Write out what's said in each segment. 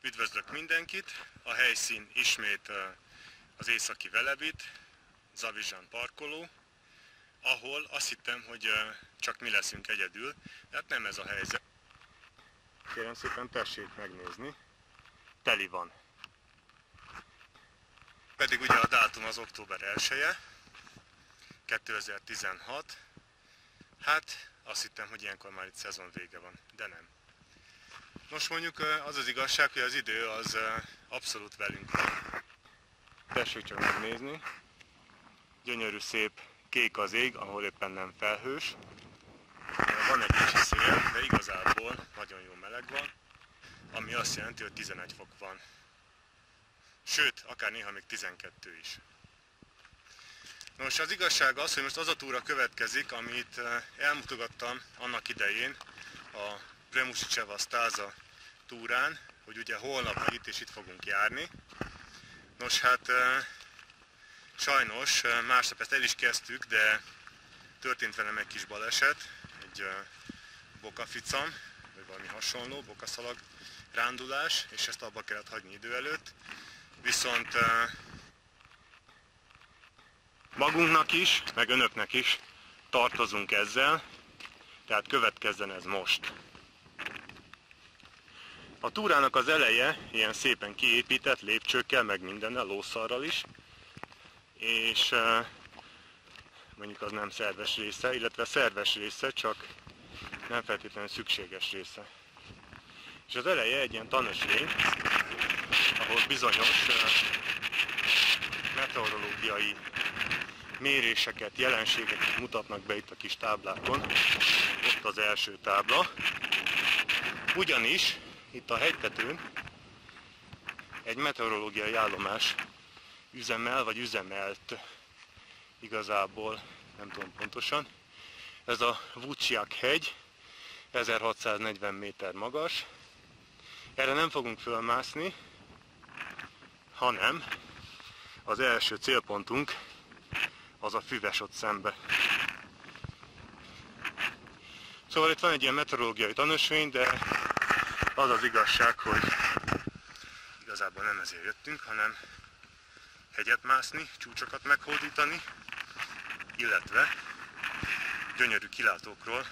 Üdvözlök mindenkit! A helyszín ismét az északi Velebit, Zavizsán parkoló, ahol azt hittem, hogy csak mi leszünk egyedül, de hát nem ez a helyzet. Kérem szépen, tessék megnézni, teli van. Pedig ugye a dátum az október 1-e, 2016, hát azt hittem, hogy ilyenkor már itt szezon vége van, de nem. Nos, mondjuk az az igazság, hogy az idő az abszolút velünk van. Tessék csak megnézni. Gyönyörű szép kék az ég, ahol éppen nem felhős. Van egy kicsi szél, de igazából nagyon jó meleg van, ami azt jelenti, hogy 11 fok van. Sőt, akár néha még 12 is. Nos, az igazság az, hogy most az a túra következik, amit elmutogattam annak idején a Premusičeva Staza túrán, hogy ugye holnap meg itt és itt fogunk járni. Nos, hát sajnos másnap ezt el is kezdtük, de történt velem egy kis baleset, egy bokaficam, vagy valami hasonló, bokaszalag rándulás, és ezt abba kellett hagyni idő előtt. Viszont magunknak is, meg önöknek is tartozunk ezzel, tehát következzen ez most. A túrának az eleje ilyen szépen kiépített lépcsőkkel, meg mindennel, lószarral is, és mondjuk az nem szerves része, illetve szerves része, csak nem feltétlenül szükséges része. És az eleje egy ilyen tanösvény, ahol bizonyos meteorológiai méréseket, jelenségeket mutatnak be itt a kis táblákon. Ott az első tábla. Ugyanis itt a hegytetőn egy meteorológiai állomás üzemel, vagy üzemelt igazából, nem tudom pontosan. Ez a Vucjak hegy, 1640 méter magas. Erre nem fogunk fölmászni, hanem az első célpontunk az a füves ott szembe. Szóval itt van egy ilyen meteorológiai tanösvény, de az az igazság, hogy igazából nem ezért jöttünk, hanem hegyet mászni, csúcsokat meghódítani, illetve gyönyörű kilátókról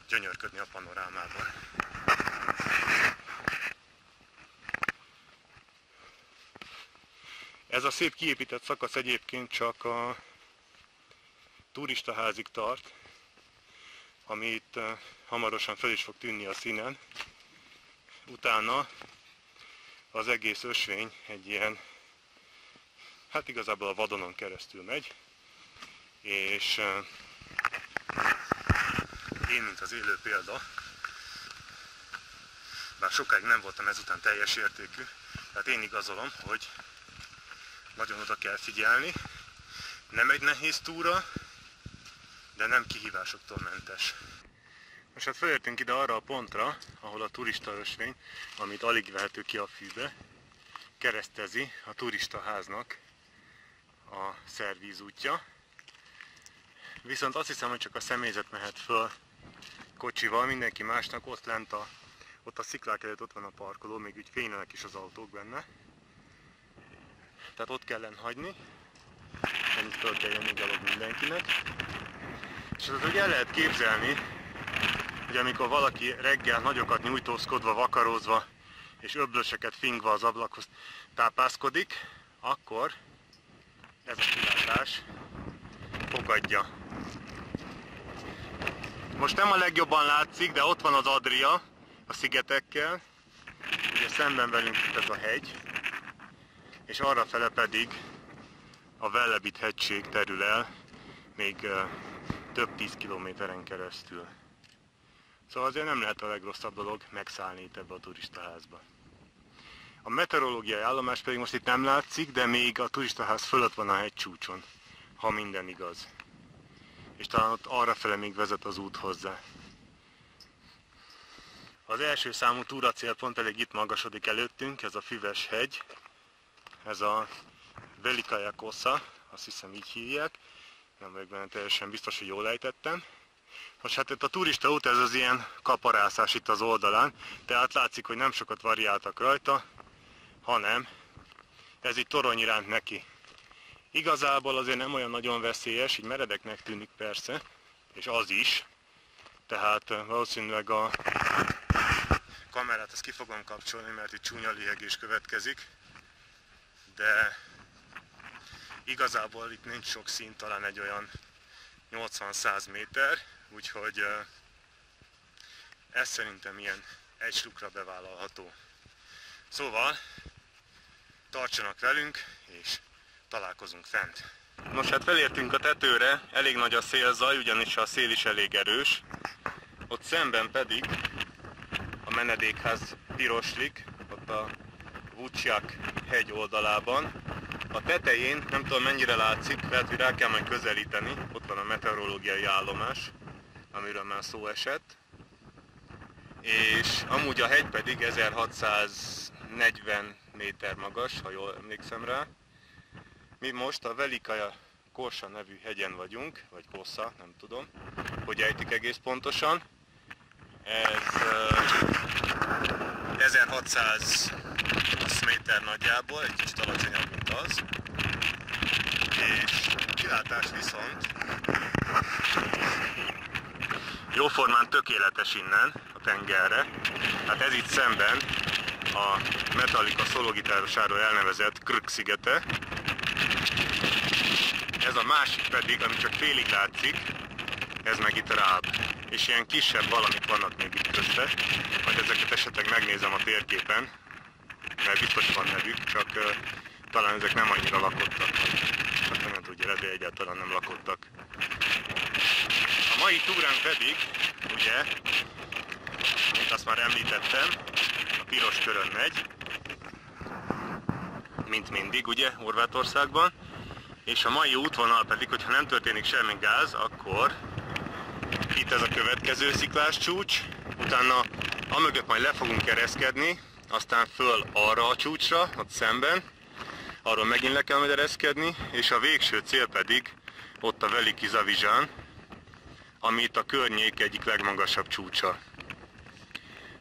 gyönyörködni a panorámában. Ez a szép kiépített szakasz egyébként csak a turistaházig tart, ami itt hamarosan fel is fog tűnni a színen. Utána az egész ösvény egy ilyen, hát igazából a vadonon keresztül megy, és én, mint az élő példa, bár sokáig nem voltam ezután teljes értékű, tehát én igazolom, hogy nagyon oda kell figyelni. Nem egy nehéz túra, de nem kihívásoktól mentes. Most hát felértünk ide arra a pontra, ahol a turistaösvény, amit alig vehető ki a fűbe, keresztezi a turistaháznak a szervízútja. Viszont azt hiszem, hogy csak a személyzet mehet föl kocsival, mindenki másnak ott lent ott a sziklák előtt ott van a parkoló, még úgy fénylenek is az autók benne. Tehát ott kellene hagyni, ennyit föl kell jönni gyalog mindenkinek. És az úgy el lehet képzelni, hogy amikor valaki reggel nagyokat nyújtózkodva, vakarózva és öblöseket fingva az ablakhoz tápászkodik, akkor ez a kilátás fogadja. Most nem a legjobban látszik, de ott van az Adria a szigetekkel, ugye szemben velünk itt ez a hegy, és arrafele pedig a Velebit hegység terül el még több 10 kilométeren keresztül. Szóval azért nem lehet a legrosszabb dolog megszállni itt ebbe a turistaházba. A meteorológiai állomás pedig most itt nem látszik, de még a turistaház fölött van a hegycsúcson, ha minden igaz. És talán ott arrafele még vezet az út hozzá. Az első számú túracélpont pedig itt magasodik előttünk, ez a füves hegy, ez a Velikaja Kosa, azt hiszem így hívják, nem vagyok benne teljesen biztos, hogy jól ejtettem. Most hát itt a turista út, ez az ilyen kaparászás itt az oldalán, tehát látszik, hogy nem sokat variáltak rajta, hanem ez így torony iránt neki. Igazából azért nem olyan nagyon veszélyes, így meredeknek tűnik persze, és az is. Tehát valószínűleg a kamerát azt ki fogom kapcsolni, mert itt csúnya lihegés következik. De igazából itt nincs sok szín, talán egy olyan 80-100 méter, úgyhogy ez szerintem ilyen egy slukra bevállalható. Szóval tartsanak velünk, és találkozunk fent. Nos, hát felértünk a tetőre, elég nagy a szélzaj, ugyanis a szél is elég erős. Ott szemben pedig a menedékház piroslik, ott a Vucjak hegy oldalában. A tetején, nem tudom mennyire látszik, lehet, hogy rá kell majd közelíteni, ott van a meteorológiai állomás, amiről már szó esett. És amúgy a hegy pedig 1640 méter magas, ha jól emlékszem rá. Mi most a Velika Korsa nevű hegyen vagyunk, vagy Kossa, nem tudom, hogy ejtik egész pontosan. Ez 1620 méter nagyjából, egy kicsit alacsonyabb, mint az. És kilátás viszont jóformán tökéletes innen a tengerre. Hát ez itt szemben a Metallica szólógitárosáról elnevezett Krk szigete. Ez a másik pedig, ami csak félig látszik, ez meg itt Ráb. És ilyen kisebb valamik vannak még itt közte, majd ezeket esetleg megnézem a térképen, mert biztos van nevük, csak talán ezek nem annyira lakottak, vagy nem tudja, de egyáltalán nem lakottak. A mai túrán pedig, ugye, mint azt már említettem, a piros körön megy, mint mindig, ugye, Horvátországban, és a mai útvonal pedig, hogyha nem történik semmi gáz, akkor itt ez a következő sziklás csúcs, utána amögött majd le fogunk ereszkedni, aztán föl arra a csúcsra, ott szemben, arról megint le kell majd ereszkedni, és a végső cél pedig ott a Veliki Zavizsán, ami itt a környék egyik legmagasabb csúcsa.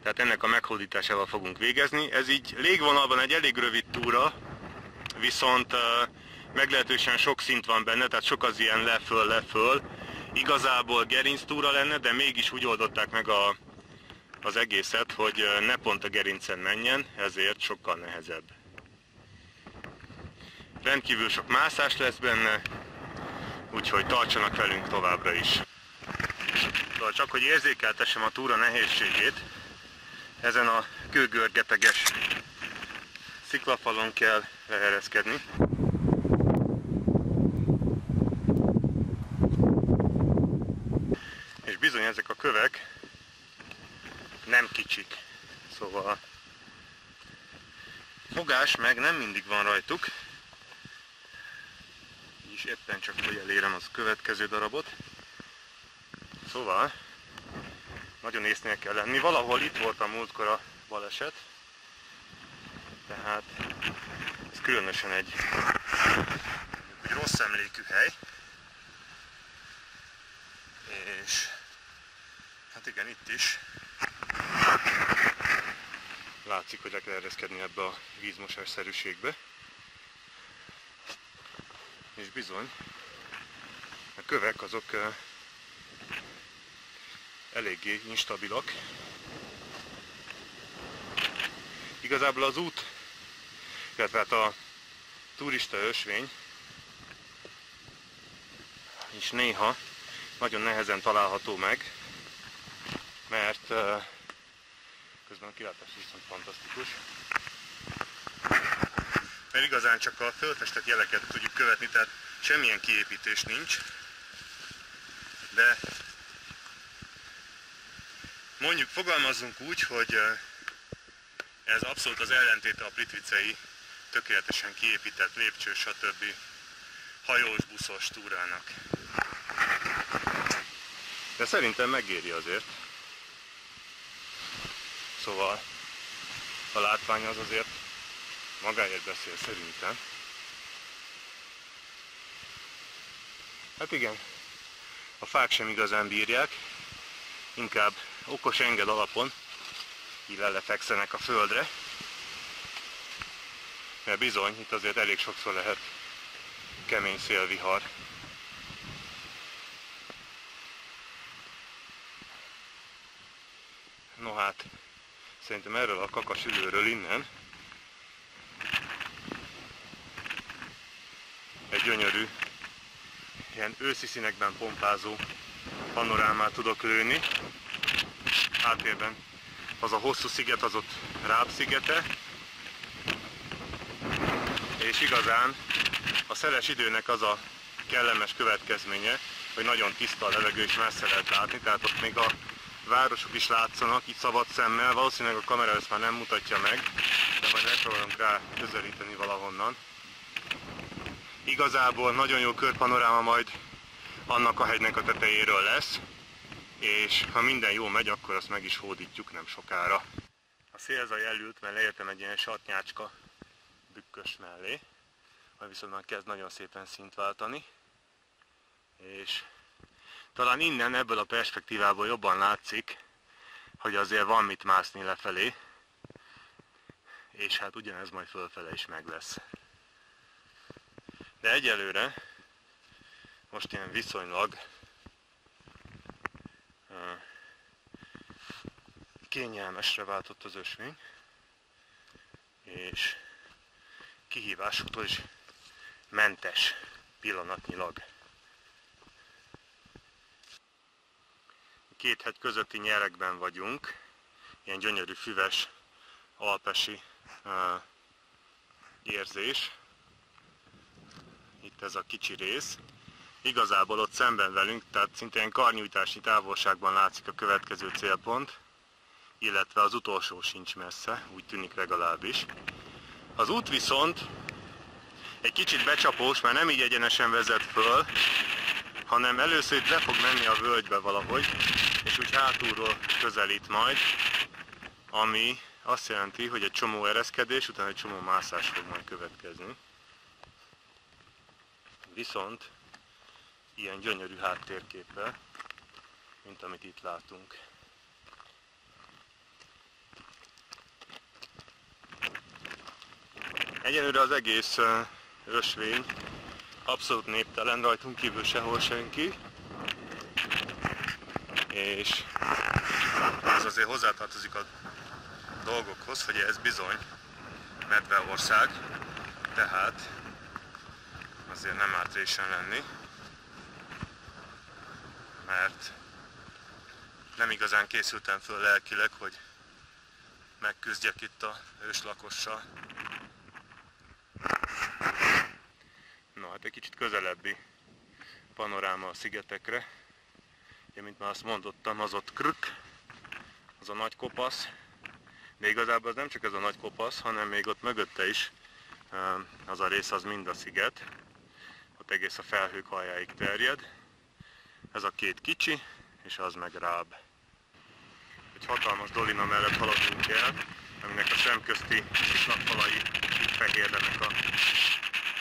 Tehát ennek a meghódításával fogunk végezni. Ez így légvonalban egy elég rövid túra, viszont meglehetősen sok szint van benne, tehát sok az ilyen le-föl. Igazából gerinctúra lenne, de mégis úgy oldották meg az egészet, hogy ne pont a gerincen menjen, ezért sokkal nehezebb. Rendkívül sok mászás lesz benne, úgyhogy tartsanak velünk továbbra is. Szóval csak hogy érzékeltessem a túra nehézségét, ezen a kőgörgeteges sziklafalon kell leereszkedni. És bizony ezek a kövek nem kicsik, szóval fogás meg nem mindig van rajtuk. És éppen csak hogy elérem az következő darabot. Szóval nagyon észnél kell lenni. Valahol itt volt a múltkor a baleset, tehát ez különösen egy rossz emlékű hely. És hát igen, itt is látszik, hogy le kell ereszkedni ebbe a vízmosásszerűségbe. És bizony, a kövek azok eléggé instabilak. Igazából az út, illetve hát a turista ösvény is néha nagyon nehezen található meg, mert közben a kilátás viszont fantasztikus. Mert igazán csak a fölfestett jeleket tudjuk követni, tehát semmilyen kiépítés nincs, de mondjuk fogalmazzunk úgy, hogy ez abszolút az ellentéte a plitvicei tökéletesen kiépített lépcső, stb. Hajós, buszos túrának. De szerintem megéri azért. Szóval a látvány az azért magáért beszél szerintem. Hát igen, a fák sem igazán bírják, inkább okos enged alapon így lefekszenek a földre. mert bizony itt azért elég sokszor lehet kemény szélvihar. No hát, szerintem erről a kakasülőről innen egy gyönyörű, ilyen őszi színekben pompázó panorámát tudok lőni. Háttérben az a hosszú sziget, az ott Ráb szigete, és igazán a szeles időnek az a kellemes következménye, hogy nagyon tiszta a levegő és messze lehet látni, tehát ott még a városok is látszanak, itt szabad szemmel, valószínűleg a kamera ezt már nem mutatja meg, de majd megpróbálunk rá közelíteni valahonnan. Igazából nagyon jó körpanoráma majd annak a hegynek a tetejéről lesz, és ha minden jól megy, akkor azt meg is hódítjuk nem sokára. A szélzaj elült, mert leértem egy ilyen satnyácska bükkös mellé, majd viszont már kezd nagyon szépen szint váltani, és talán innen, ebből a perspektívából jobban látszik, hogy azért van mit mászni lefelé, és hát ugyanez majd fölfele is meg lesz. De egyelőre most ilyen viszonylag kényelmesre váltott az ösvény, és kihívásoktól is mentes pillanatnyilag. Két hegy közötti nyerekben vagyunk, ilyen gyönyörű füves, alpesi érzés. Itt ez a kicsi rész. Igazából ott szemben velünk, tehát szinte ilyen karnyújtásnyi távolságban látszik a következő célpont, illetve az utolsó sincs messze, úgy tűnik legalábbis. Az út viszont egy kicsit becsapós, mert nem így egyenesen vezet föl, hanem először itt le fog menni a völgybe valahogy, és úgy hátulról közelít majd, ami azt jelenti, hogy egy csomó ereszkedés, utána egy csomó mászás fog majd következni. Viszont ilyen gyönyörű háttérképpel, mint amit itt látunk. Egyelőre az egész ösvény abszolút néptelen, rajtunk kívül sehol senki, és ez azért hozzátartozik a dolgokhoz, hogy ez bizony medveország, tehát azért nem árt résen lenni, mert nem igazán készültem föl lelkileg, hogy megküzdjek itt a őslakossal. Na hát egy kicsit közelebbi panoráma a szigetekre. Ugye, mint már azt mondottam, az ott Krk, az a nagy kopasz, de igazából az nem csak ez a nagy kopasz, hanem még ott mögötte is az a rész, az mind a sziget. Ott egész a felhők aljáig terjed. Ez a két kicsi, és az meg Ráb. Egy hatalmas dolina mellett haladunk el, aminek a szemközti sziklafalai fehérlenek a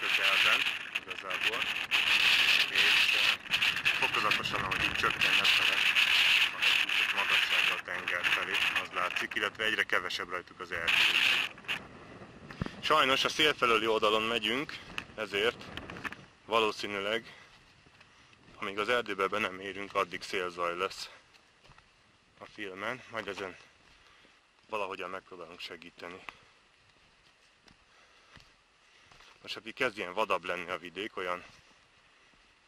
közelben igazából. És fokozatosan, ahogy így csökken lefele, a hegyútok magassága a tenger felé, az látszik, illetve egyre kevesebb rajtuk az erdő. Sajnos a szél felőli oldalon megyünk, ezért valószínűleg, amíg az erdőbe be nem érünk, addig szélzaj lesz a filmen, majd ezen valahogyan megpróbálunk segíteni. Most aki kezd ilyen vadabb lenni a vidék, olyan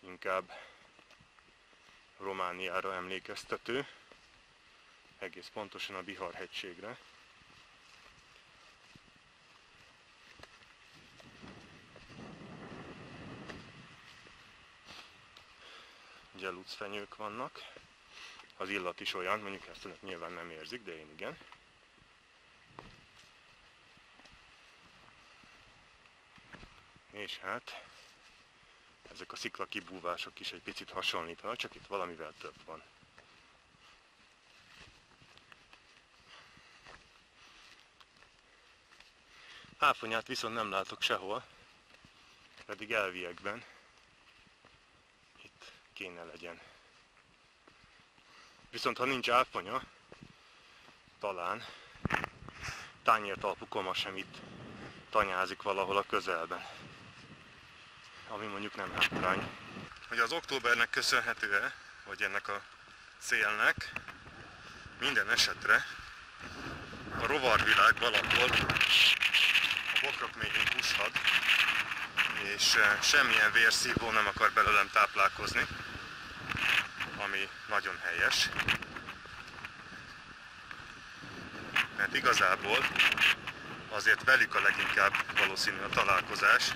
inkább Romániára emlékeztető, egész pontosan a Bihar-hegységre. Ugye lucfenyők vannak, az illat is olyan, mondjuk ezt önök nyilván nem érzik, de én igen. És hát ezek a sziklakibúvások is egy picit hasonlítanak, csak itt valamivel több van. Áfonyát viszont nem látok sehol, pedig elviekben itt kéne legyen. Viszont ha nincs áfonya, talán tányértalpú koma sem itt tanyázik valahol a közelben. Ami mondjuk nem hátrány. Hogy az októbernek köszönhető-e, vagy ennek a szélnek, minden esetre a rovarvilág valahol a bokrok mélyén pushad, és semmilyen vérszívó nem akar belőlem táplálkozni, ami nagyon helyes. Mert igazából azért velük a leginkább valószínű a találkozás,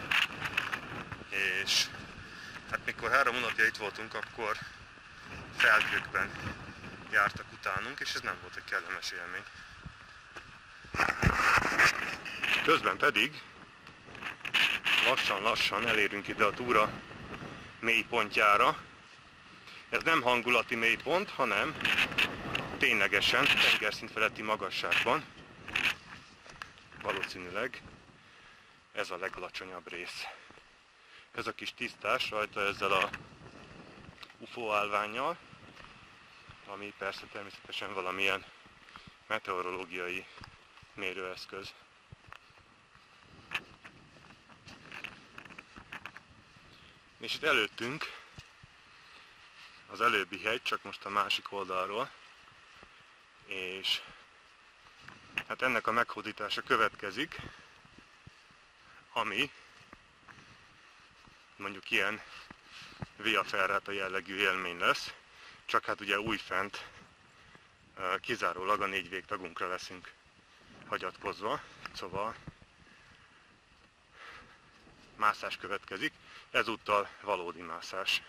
és hát mikor 3 hónapja itt voltunk, akkor felhőkben jártak utánunk, és ez nem volt egy kellemes élmény. Közben pedig lassan-lassan elérünk ide a túra mélypontjára. Ez nem hangulati mélypont, hanem ténylegesen tengerszint feletti magasságban. Valószínűleg ez a legalacsonyabb rész. Ez a kis tisztás rajta ezzel a UFO állvánnyal, ami persze természetesen valamilyen meteorológiai mérőeszköz. És itt előttünk az előbbi hegy, csak most a másik oldalról, és hát ennek a meghódítása következik, ami mondjuk ilyen via ferrata jellegű élmény lesz, csak hát ugye újfent kizárólag a 4 végtagunkra leszünk hagyatkozva, szóval mászás következik, ezúttal valódi mászás.